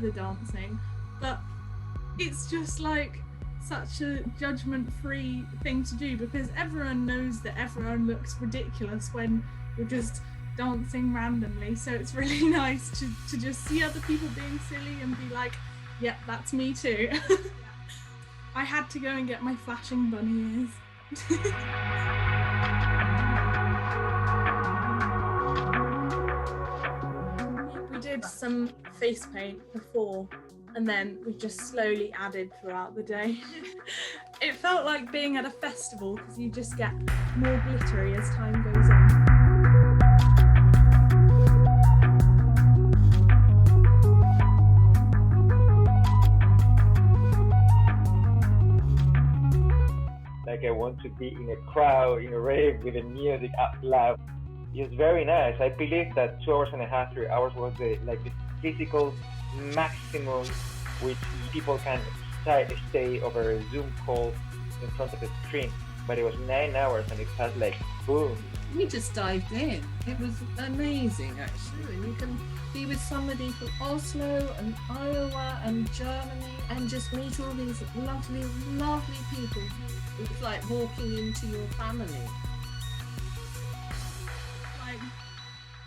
the dancing, but it's just like such a judgment-free thing to do, because everyone knows that everyone looks ridiculous when you're just dancing randomly. So it's really nice to just see other people being silly and be like, yeah, that's me too. I had to go and get my flashing bunny ears. We did some face paint before, and then we just slowly added throughout the day. It felt like being at a festival, because you just get more glittery as time goes on. Like I want to be in a crowd, in a rave with the music up loud. It's very nice. I believe that 2 hours and a half, 3 hours was the physical maximum which people can stay over a Zoom call in front of a screen. But it was 9 hours and it felt like boom. We just dived in. It was amazing, actually. And you can be with somebody from Oslo and Iowa and Germany and just meet all these lovely, lovely people. It was like walking into your family.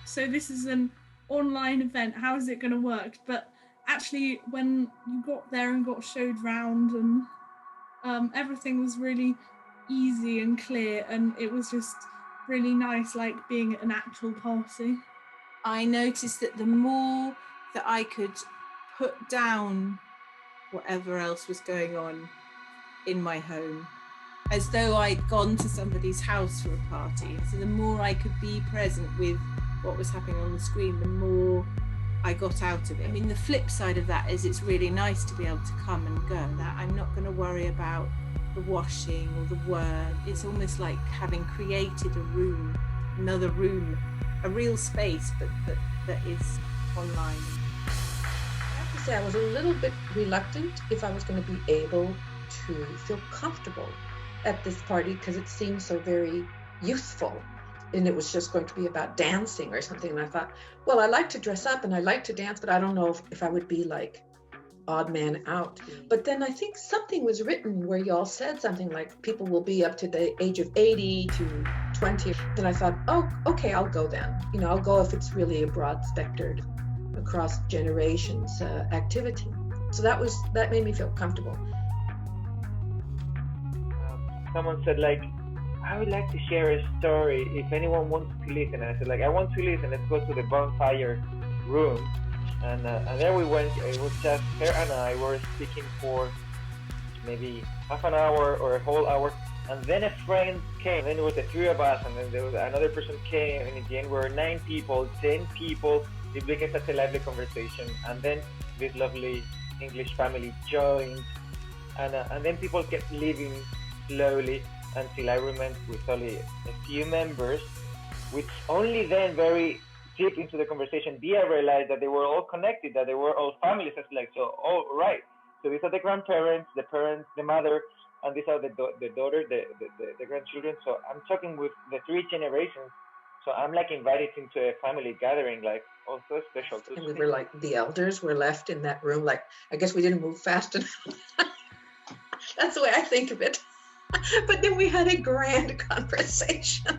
So this is an online event, how is it going to work? But actually, when you got there and got showed round, and everything was really easy and clear, and it was just really nice, like being at an actual party. I noticed that the more that I could put down whatever else was going on in my home, as though I'd gone to somebody's house for a party, so the more I could be present with what was happening on the screen, the more I got out of it. I mean, the flip side of that is it's really nice to be able to come and go. That I'm not going to worry about the washing or the work. It's almost like having created a room, another room, a real space, but that is online. I have to say I was a little bit reluctant if I was going to be able to feel comfortable at this party, because it seemed so very youthful. And it was just going to be about dancing or something. And I thought, well, I like to dress up and I like to dance, but I don't know if I would be like odd man out. But then I think something was written where y'all said something like people will be up to the age of 80 to 20. Then I thought, oh, okay, I'll go then. You know, I'll go if it's really a broad spectred, across generations activity. So that made me feel comfortable. Someone said like, I would like to share a story if anyone wants to listen. And I said like, I want to listen. Let's go to the bonfire room. And there we went. It was just her and I were speaking for maybe half an hour or a whole hour. And then a friend came. And then it was the three of us. And then there was another person came. And in the end, we were 9 people, 10 people. It became such a lively conversation. And then this lovely English family joined. And then people kept leaving slowly, until I remained with only a few members, which only then very deep into the conversation did I realize that they were all connected, that they were all families. It's like, so, oh, right. So these are the grandparents, the parents, the mother, and these are the daughter, the grandchildren. So I'm talking with the 3 generations. So I'm like invited into a family gathering, like also special. And we were like, the elders were left in that room. Like, I guess we didn't move fast enough. That's the way I think of it. But then we had a grand conversation.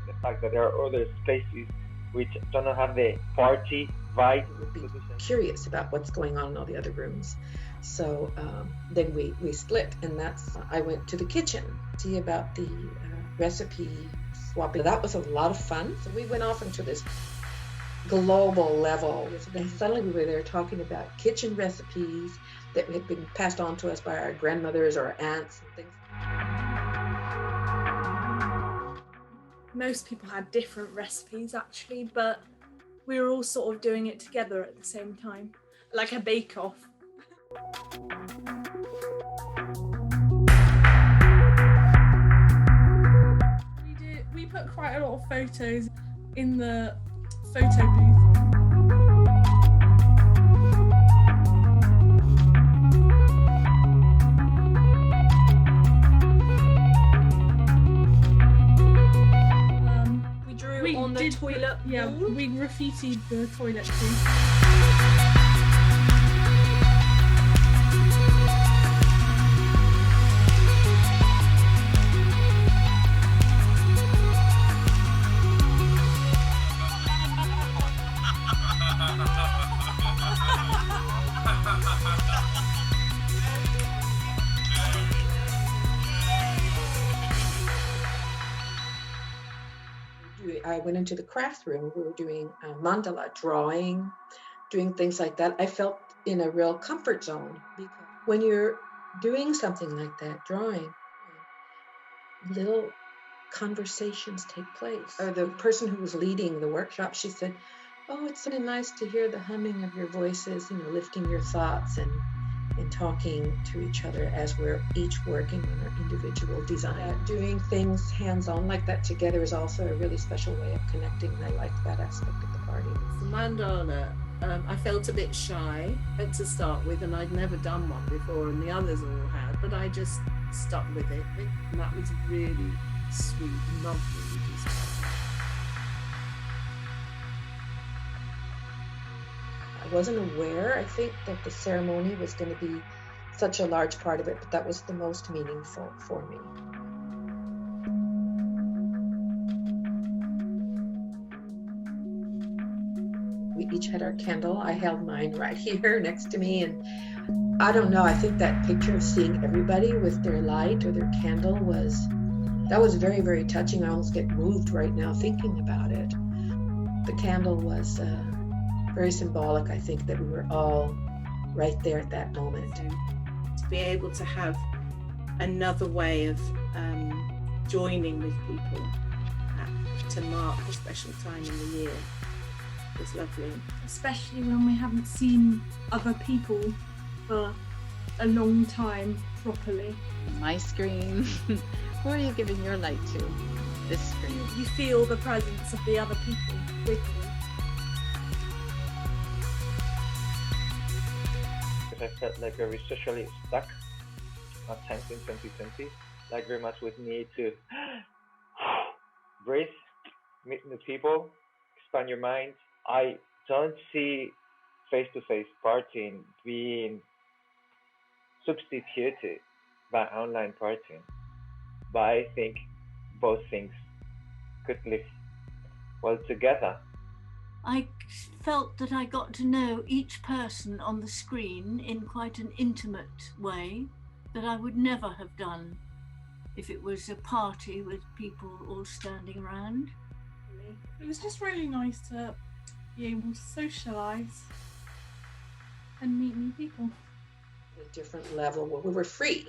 The fact that there are other spaces which don't have the party vibe. Would be curious about what's going on in all the other rooms. So then we split, and I went to the kitchen to see about the recipe swapping. That was a lot of fun. So we went off into this global level. And suddenly we were there talking about kitchen recipes that had been passed on to us by our grandmothers or our aunts and things. Most people had different recipes actually, but we were all sort of doing it together at the same time, like a bake-off. We put quite a lot of photos in the photo booth. On the toilet Yeah, we graffitied the toilet too. I went into the craft room. We were doing mandala drawing, doing things like that. I felt in a real comfort zone, because when you're doing something like that, drawing, little conversations take place. Or the person who was leading the workshop, she said, "Oh, it's so nice to hear the humming of your voices, lifting your thoughts and talking to each other as we're each working on our individual design." Doing things hands-on like that together is also a really special way of connecting, and I liked that aspect of the party. The mandala, I felt a bit shy to start with, and I'd never done one before, and the others all had, but I just stuck with it, and that was really sweet and lovely. I wasn't aware, I think, that the ceremony was going to be such a large part of it, but that was the most meaningful for me. We each had our candle. I held mine right here next to me, and I don't know, I think that picture of seeing everybody with their light or their candle was very, very touching. I almost get moved right now thinking about it. The candle was very symbolic, I think, that we were all right there at that moment. To be able to have another way of joining with people to mark a special time in the year was lovely. Especially when we haven't seen other people for a long time properly. My screen. Who are you giving your light to? This screen. You feel the presence of the other people with you. I felt like very socially stuck at times in 2020, like very much with need to breathe, meet new people, expand your mind. I don't see face-to-face partying being substituted by online partying, but I think both things could live well together. I felt that I got to know each person on the screen in quite an intimate way that I would never have done if it was a party with people all standing around. It was just really nice to be able to socialise and meet new people. A different level where we were free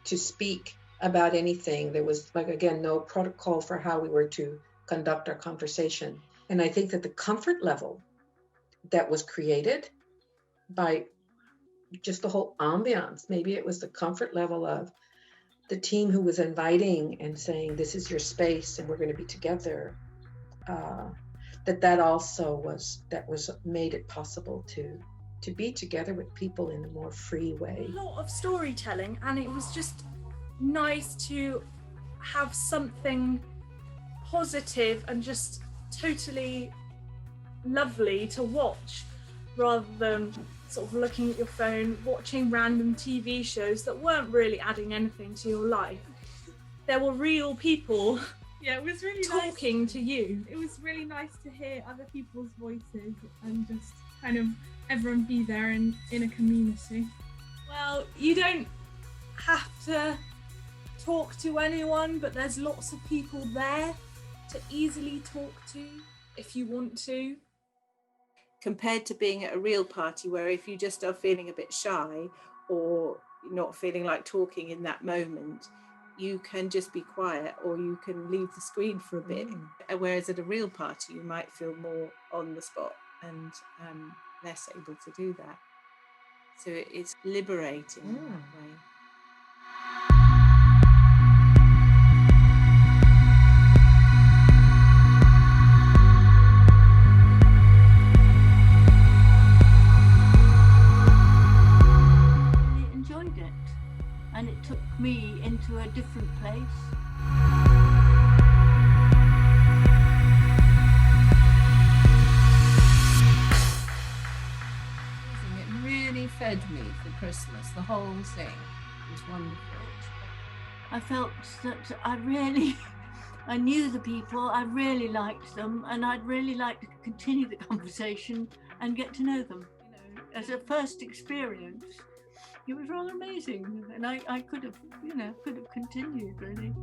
to speak about anything. There was, like, again, no protocol for how we were to conduct our conversation. And I think that the comfort level that was created by just the whole ambiance, maybe it was the comfort level of the team who was inviting and saying, this is your space and we're going to be together, that also was made it possible to be together with people in a more free way. A lot of storytelling, and it was just nice to have something positive and just totally lovely to watch, rather than sort of looking at your phone, watching random TV shows that weren't really adding anything to your life. There were real people. Yeah, it was really talking to you. It was really nice to hear other people's voices and just kind of everyone be there in a community. Well, you don't have to talk to anyone, but there's lots of people there to easily talk to if you want to. Compared to being at a real party where if you just are feeling a bit shy or not feeling like talking in that moment, you can just be quiet or you can leave the screen for a bit. Whereas at a real party, you might feel more on the spot and less able to do that. So it's liberating in that way. And it took me into a different place. fed me for Christmas. The whole thing was wonderful. I felt that I knew the people, I really liked them, and I'd really like to continue the conversation and get to know them. As a first experience, it was rather amazing, and I could have continued really.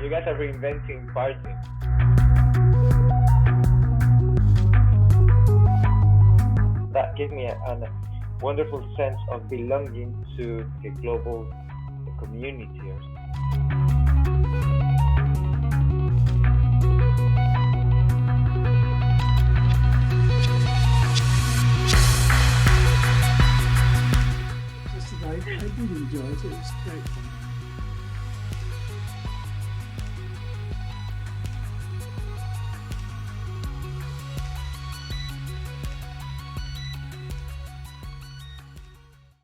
You guys are reinventing party. That gave me a wonderful sense of belonging to the global community. I did enjoy it. It was great fun.